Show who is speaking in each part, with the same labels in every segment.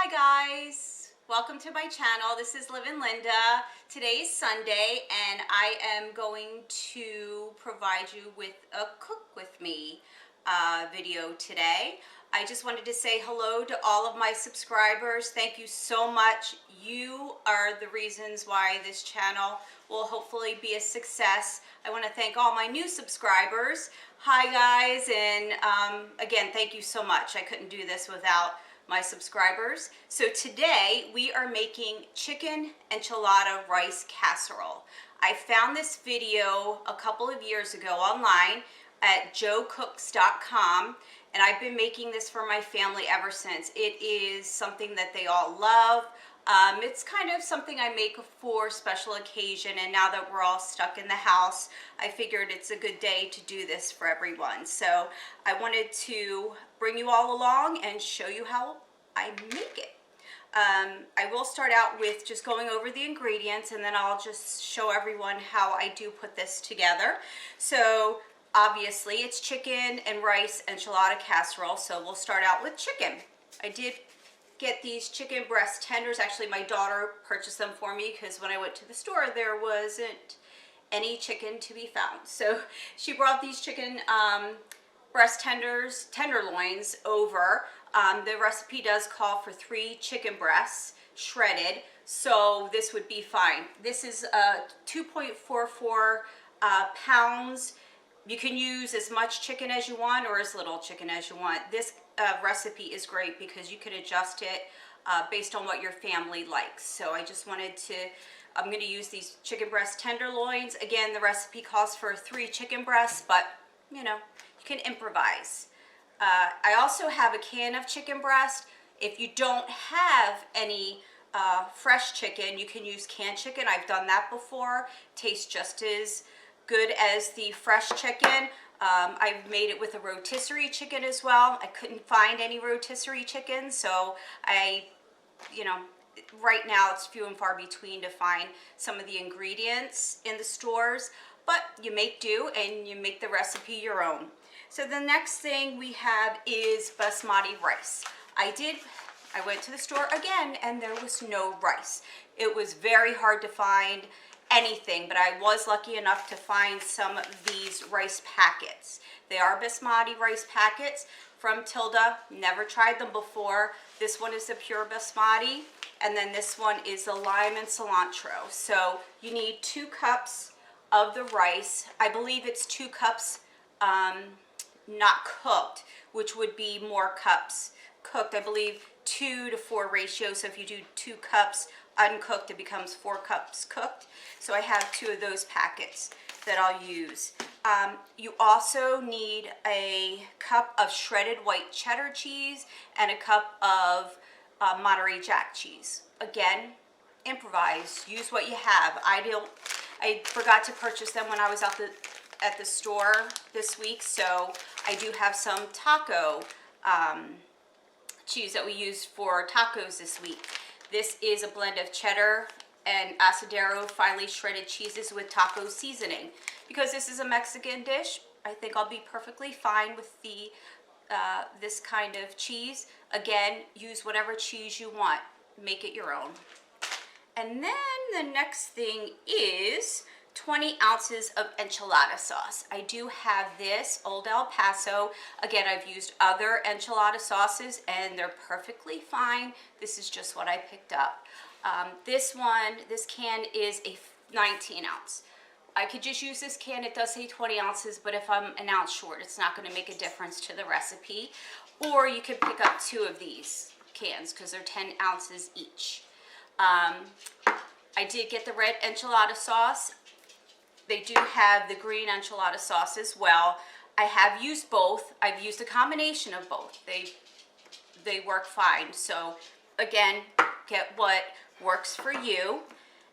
Speaker 1: Hi guys, welcome to my channel. This is Liv and Linda. Today is Sunday and I am going to provide you with a cook with me video today. I just wanted to say hello to all of my subscribers. Thank you so much. You are the reasons why this channel will hopefully be a success. I want to thank all my new subscribers. Hi guys, and again, thank you so much. I couldn't do this without my subscribers. So today we are making chicken enchilada rice casserole. I found this video a couple of years ago online at joecooks.com, and I've been making this for my family ever since. It is something that they all love. It's kind of something I make for special occasion, and now that we're all stuck in the house, I figured it's a good day to do this for everyone. So I wanted to bring you all along and show you how I make it. I will start out with just going over the ingredients, and then I'll just show everyone how I do put this together. So obviously it's chicken and rice enchilada casserole, so we'll start out with chicken. I did get these chicken breast tenders. Actually, my daughter purchased them for me because when I went to the store there wasn't any chicken to be found. So she brought these chicken breast tenderloins over. The recipe does call for 3 chicken breasts shredded, so this would be fine. This is 2.44 pounds. You can use as much chicken as you want or as little chicken as you want. This recipe is great because you can adjust it based on what your family likes. So I just wanted to, I'm going to use these chicken breast tenderloins. Again, the recipe calls for 3 chicken breasts, but you know, you can improvise. I also have a can of chicken breast. If you don't have any fresh chicken, you can use canned chicken. I've done that before. Tastes just as good as the fresh chicken. I've made it with a rotisserie chicken as well. I couldn't find any rotisserie chicken, so right now it's few and far between to find some of the ingredients in the stores, but you make do and you make the recipe your own. So the next thing we have is basmati rice. I went to the store again and there was no rice. It was very hard to find anything, but I was lucky enough to find some of these rice packets. They are basmati rice packets from Tilda. Never tried them before. This one is the pure basmati, and then this one is the lime and cilantro. So you need 2 cups of the rice. I believe it's 2 cups not cooked, which would be more cups cooked. I believe 2 to 4 ratio. So if you do 2 cups uncooked, it becomes 4 cups cooked. So I have 2 of those packets that I'll use. You also need a cup of shredded white cheddar cheese and a cup of Monterey Jack cheese. Again, improvise, use what you have. I forgot to purchase them when I was at the store this week, so I do have some taco cheese that we used for tacos this week. This is a blend of cheddar and asadero finely shredded cheeses with taco seasoning. Because this is a Mexican dish, I think I'll be perfectly fine with the this kind of cheese. Again, use whatever cheese you want. Make it your own. And then the next thing is 20 ounces of enchilada sauce. I do have this Old El Paso. Again, I've used other enchilada sauces and they're perfectly fine. This is just what I picked up. This can is a 19 ounce. I could just use this can. It does say 20 ounces, but if I'm an ounce short, it's not going to make a difference to the recipe. Or you could pick up 2 of these cans because they're 10 ounces each. I did get the red enchilada sauce. They do have the green enchilada sauce as well. I have used both. I've used a combination of both. They work fine. So again, get what works for you.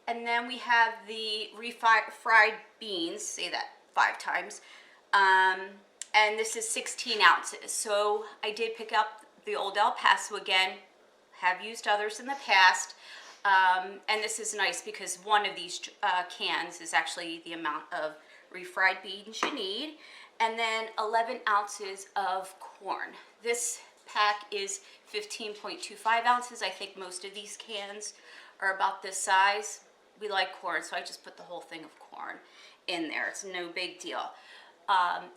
Speaker 1: And then we have the refried beans, say that 5 times. And this is 16 ounces. So I did pick up the Old El Paso again. Have used others in the past. And this is nice because one of these cans is actually the amount of refried beans you need. And then 11 ounces of corn. This pack is 15.25 ounces. I think most of these cans are about this size. We like corn, so I just put the whole thing of corn in there. It's no big deal.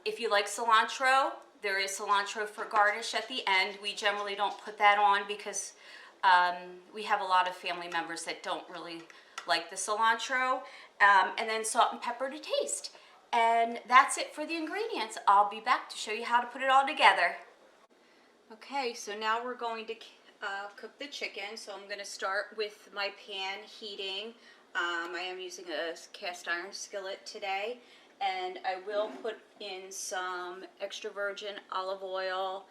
Speaker 1: If you like cilantro, there is cilantro for garnish at the end. We generally don't put that on because we have a lot of family members that don't really like the cilantro. And then salt and pepper to taste. And that's it for the ingredients. I'll be back to show you how to put it all together. Okay, so now we're going to cook the chicken. So I'm going to start with my pan heating. I am using a cast iron skillet today, and I will put in some extra virgin olive oil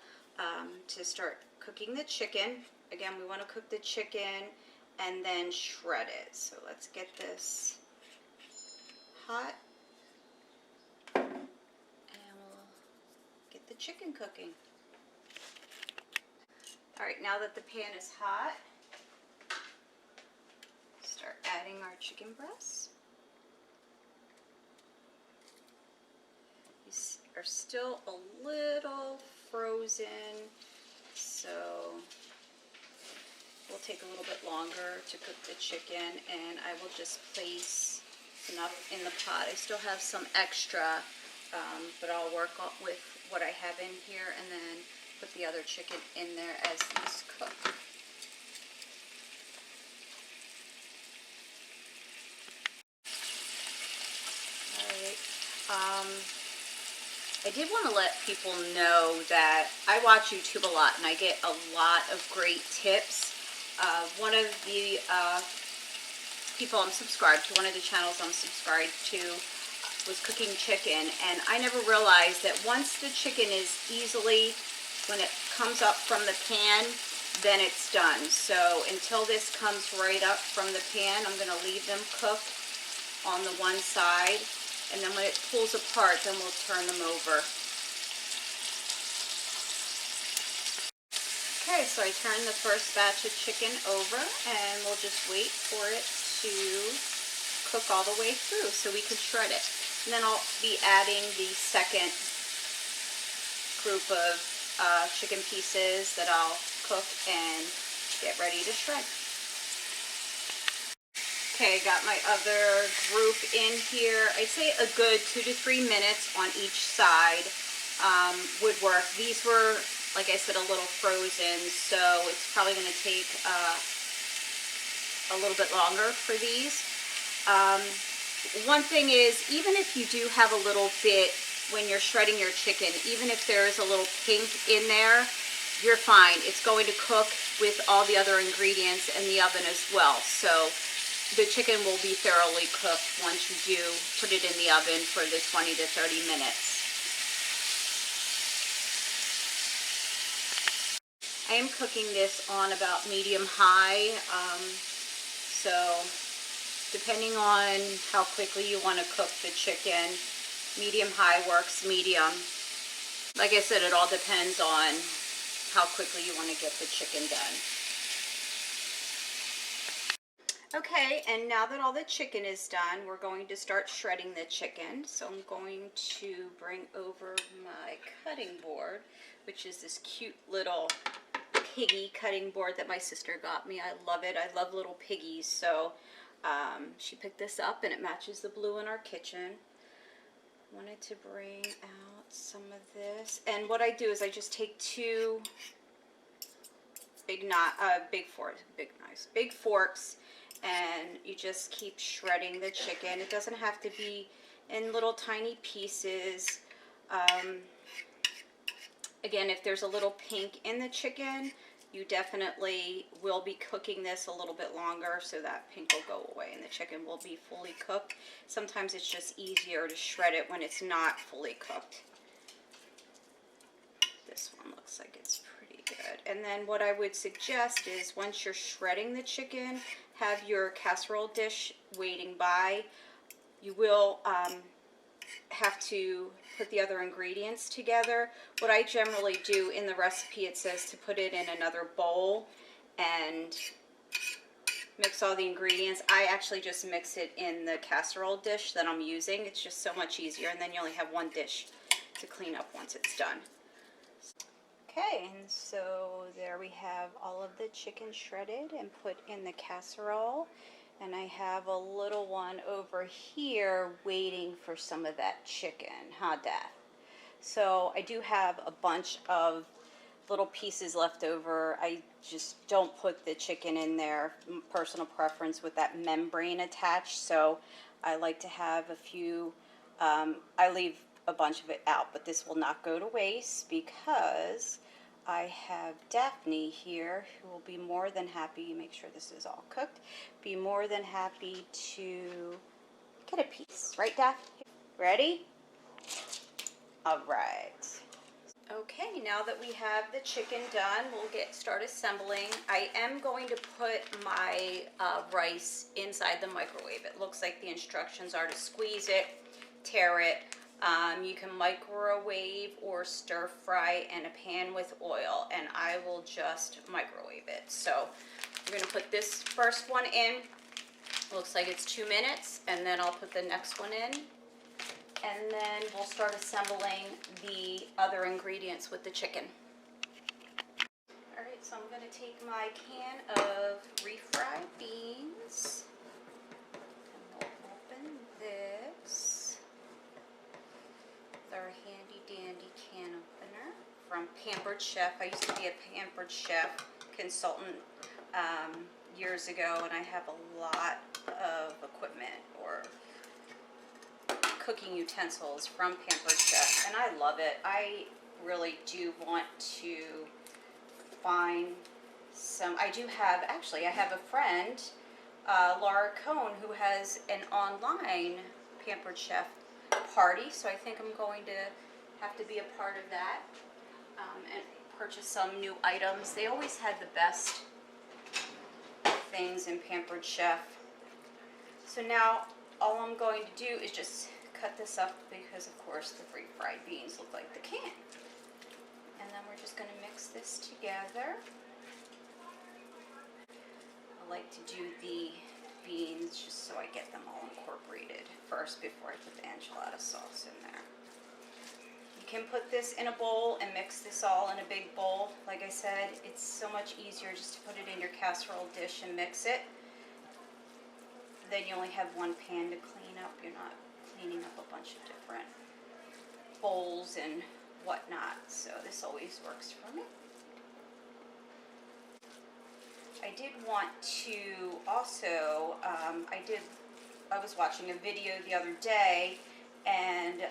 Speaker 1: to start cooking the chicken. Again, we want to cook the chicken and then shred it. So let's get this hot, and we'll get the chicken cooking. All right, now that the pan is hot, start adding our chicken breasts. These are still a little frozen, so will take a little bit longer to cook the chicken, and I will just place enough in the pot. I still have some extra, but I'll work with what I have in here and then put the other chicken in there as these cook. Alright, I did want to let people know that I watch YouTube a lot and I get a lot of great tips. One of the people I'm subscribed to, one of the channels I'm subscribed to, was cooking chicken, and I never realized that once the chicken is easily, when it comes up from the pan, then it's done. So until this comes right up from the pan, I'm going to leave them cook on the one side, and then when it pulls apart, then we'll turn them over. Okay, so I turned the first batch of chicken over, and we'll just wait for it to cook all the way through so we can shred it. And then I'll be adding the second group of chicken pieces that I'll cook and get ready to shred. Okay, I got my other group in here. I'd say a good 2 to 3 minutes on each side would work. These were, like I said, a little frozen, so it's probably going to take a little bit longer for these. One thing is, even if you do have a little bit, when you're shredding your chicken, even if there is a little pink in there, you're fine. It's going to cook with all the other ingredients in the oven as well. So the chicken will be thoroughly cooked once you do put it in the oven for the 20 to 30 minutes. I am cooking this on about medium-high, so depending on how quickly you want to cook the chicken, medium-high works medium. Like I said, it all depends on how quickly you want to get the chicken done. Okay, and now that all the chicken is done, we're going to start shredding the chicken. So I'm going to bring over my cutting board, which is this cute little piggy cutting board that my sister got me. I love it. I love little piggies. So she picked this up, and it matches the blue in our kitchen. Wanted to bring out some of this. And what I do is I just take two big forks, and you just keep shredding the chicken. It doesn't have to be in little tiny pieces. Again, if there's a little pink in the chicken, you definitely will be cooking this a little bit longer, so that pink will go away and the chicken will be fully cooked. Sometimes it's just easier to shred it when it's not fully cooked. This one looks like it's pretty good. And then what I would suggest is, once you're shredding the chicken, have your casserole dish waiting by. You will have to put the other ingredients together. What I generally do in the recipe, it says to put it in another bowl and mix all the ingredients. I actually just mix it in the casserole dish that I'm using. It's just so much easier, and then you only have one dish to clean up once it's done. Okay, and so there we have all of the chicken shredded and put in the casserole. And I have a little one over here waiting for some of that chicken, huh, Dad? So I do have a bunch of little pieces left over. I just don't put the chicken in there, personal preference with that membrane attached. So I like to have a few, I leave a bunch of it out, but this will not go to waste because I have Daphne here who will be more than happy, make sure this is all cooked, be more than happy to get a piece. Right, Daphne? Ready? All right. Okay, now that we have the chicken done, we'll start assembling. I am going to put my rice inside the microwave. It looks like the instructions are to squeeze it, tear it. You can microwave or stir fry in a pan with oil, and I will just microwave it. So we're going to put this first one in. Looks like it's 2 minutes, and then I'll put the next one in. And then we'll start assembling the other ingredients with the chicken. All right, so I'm going to take my can of refried beans. And we'll open this with our handy dandy can opener from Pampered Chef. I used to be a Pampered Chef consultant years ago, and I have a lot of equipment or cooking utensils from Pampered Chef, and I love it. I really do want to find some. I have a friend, Laura Cohn, who has an online Pampered Chef party, so I think I'm going to have to be a part of that and purchase some new items. They always had the best things in Pampered Chef. So now all I'm going to do is just cut this up because, of course, the refried beans look like the can. And then we're just going to mix this together. I like to do the beans just so I get them all incorporated first before I put the enchilada sauce in there. You can put this in a bowl and mix this all in a big bowl. Like I said, it's so much easier just to put it in your casserole dish and mix it. Then you only have one pan to clean up. You're not cleaning up a bunch of different bowls and whatnot. So this always works for me. I did want to also, I was watching a video the other day and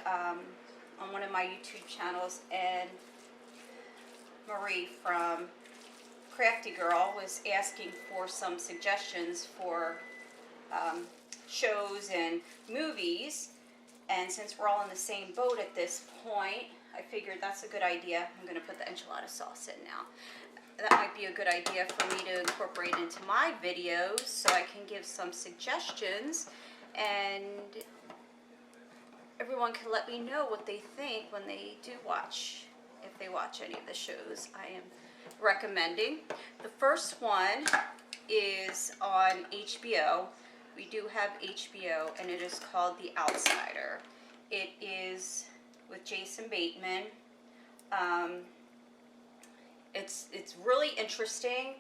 Speaker 1: on one of my YouTube channels, and Marie from Crafty Girl was asking for some suggestions for shows and movies, and since we're all in the same boat at this point, I figured that's a good idea. I'm going to put the enchilada sauce in now. That might be a good idea for me to incorporate into my videos so I can give some suggestions and everyone can let me know what they think when they do watch, if they watch any of the shows I am recommending. The first one is on HBO. We do have HBO, and it is called The Outsider. It is with Jason Bateman. It's really interesting.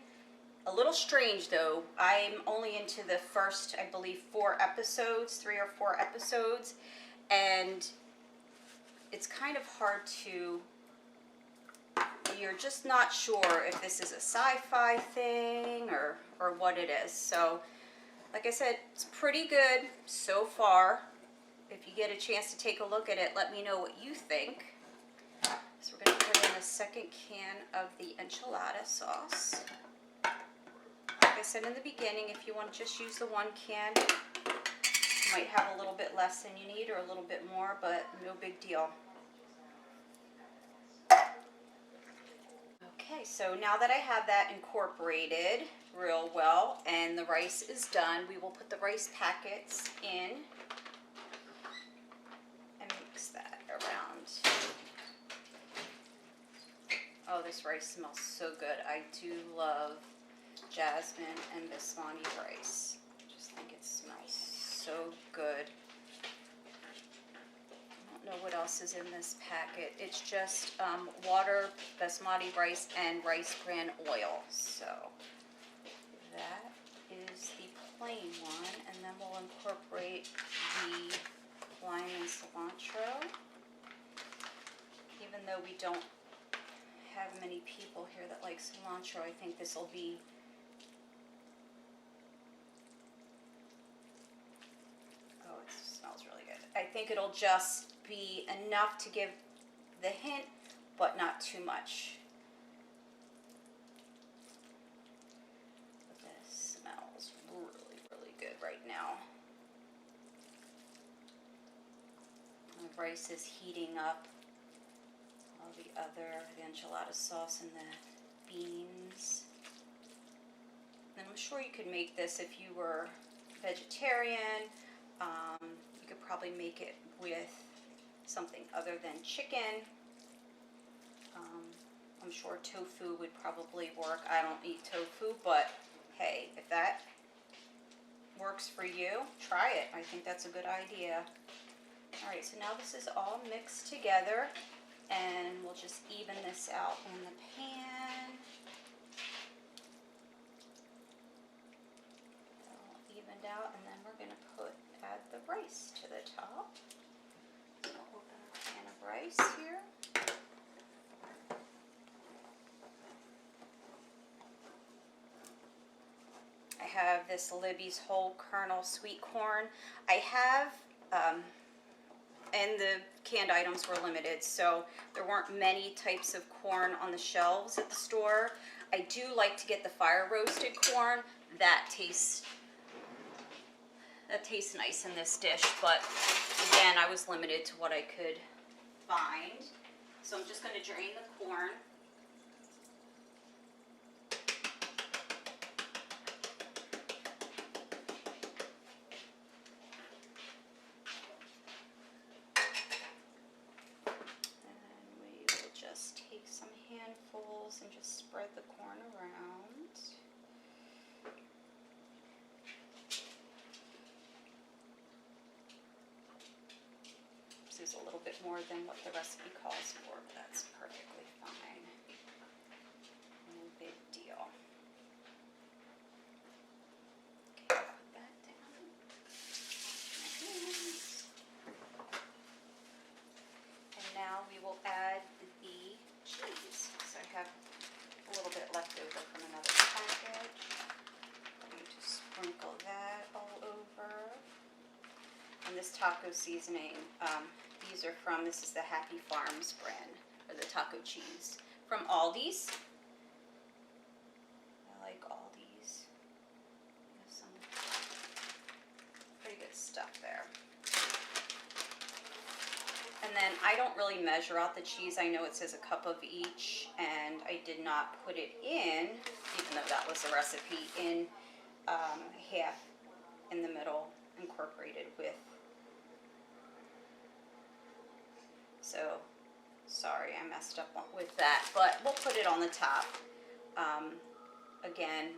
Speaker 1: A little strange though. I'm only into the first, I believe, 3 or 4 episodes, and it's kind of hard to. You're just not sure if this is a sci-fi thing or what it is. So, like I said, it's pretty good so far. If you get a chance to take a look at it, let me know what you think. So we're going to put in the second can of the enchilada sauce. Like I said in the beginning, if you want to just use the 1 can, you might have a little bit less than you need or a little bit more, but no big deal. Okay, so now that I have that incorporated real well and the rice is done, we will put the rice packets in and mix that around. Oh, this rice smells so good. I do love jasmine and basmati rice. I just think it smells so good. I don't know what else is in this packet. It's just water, basmati rice, and rice bran oil. So that is the plain one, and then we'll incorporate the lime and cilantro. Even though we don't have many people here that like cilantro, I think this will be I think it'll just be enough to give the hint, but not too much. But this smells really, really good right now. The rice is heating up. All the enchilada sauce and the beans. And I'm sure you could make this if you were vegetarian. You could probably make it with something other than chicken. I'm sure tofu would probably work. I don't eat tofu, but hey, if that works for you, try it. I think that's a good idea. All right, so now this is all mixed together, and we'll just even this out in the pan. All evened out, and then we're going to add the rice to the top. So I'll open a pan of rice here. I have this Libby's whole kernel sweet corn. I have, and the canned items were limited, so there weren't many types of corn on the shelves at the store. I do like to get the fire roasted corn. That tastes nice in this dish, but again, I was limited to what I could find. So I'm just going to drain the corn. And we will just take some handfuls and just spread the corn around. Is a little bit more than what the recipe calls for, but that's perfectly fine. No big deal. Okay, put that down. And now we will add the cheese. So I have a little bit left over from another package. I'm going to sprinkle that all over. And this taco seasoning, this is the Happy Farms brand, or the taco cheese from Aldi's. I like Aldi's. There's some pretty good stuff there. And then I don't really measure out the cheese. I know it says a cup of each, and I did not put it in, even though that was the recipe, in half in the middle, incorporated with. So, sorry, I messed up with that, but we'll put it on the top. Again,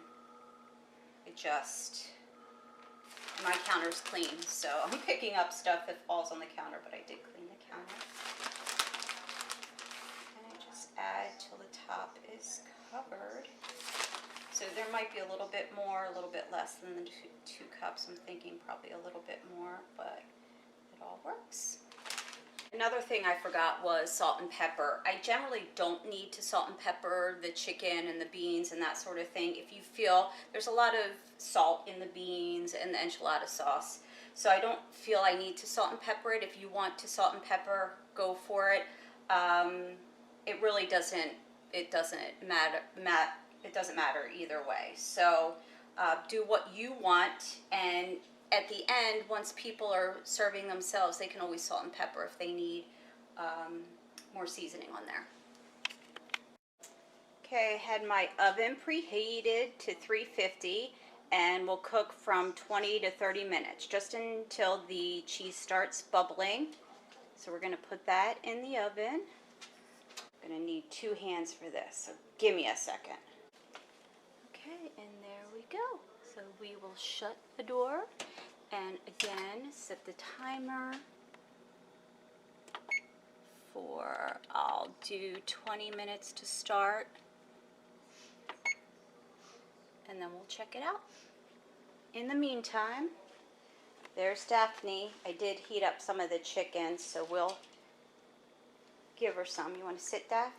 Speaker 1: my counter's clean, so I'm picking up stuff that falls on the counter, but I did clean the counter. And I just add till the top is covered. So there might be a little bit more, a little bit less than the two cups. I'm thinking probably a little bit more, but it all works. Another thing I forgot was salt and pepper. I generally don't need to salt and pepper the chicken and the beans and that sort of thing. If you feel there's a lot of salt in the beans and the enchilada sauce, so I don't feel I need to salt and pepper it. If you want to salt and pepper, go for it. It really doesn't. It doesn't matter. It doesn't matter either way. So do what you want, and at the end, once people are serving themselves, they can always salt and pepper if they need more seasoning on there. Okay, I had my oven preheated to 350, and we'll cook from 20 to 30 minutes, just until the cheese starts bubbling. So we're going to put that in the oven. I'm going to need 2 hands for this, so give me a second. Okay, and there we go. So we will shut the door and again set the timer for, I'll do 20 minutes to start, and then we'll check it out. In the meantime, there's Daphne. I did heat up some of the chicken, so we'll give her some. You want to sit, Daph?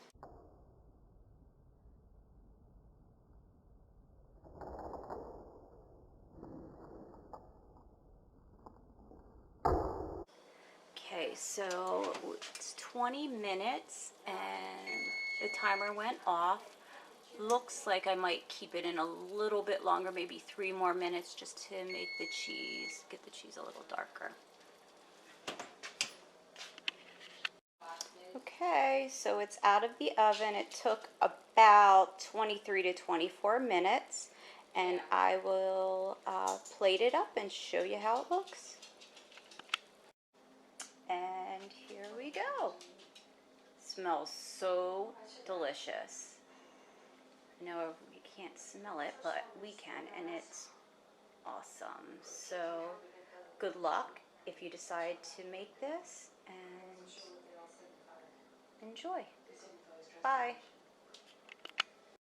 Speaker 1: Okay, so it's 20 minutes and the timer went off. Looks like I might keep it in a little bit longer, maybe 3 more minutes, just to make the cheese, get the cheese a little darker. Okay, so it's out of the oven. It took about 23 to 24 minutes, and I will plate it up and show you how it looks. And here we go. Smells so delicious. I know you can't smell it, but we can, and it's awesome. So good luck if you decide to make this, and enjoy. Bye.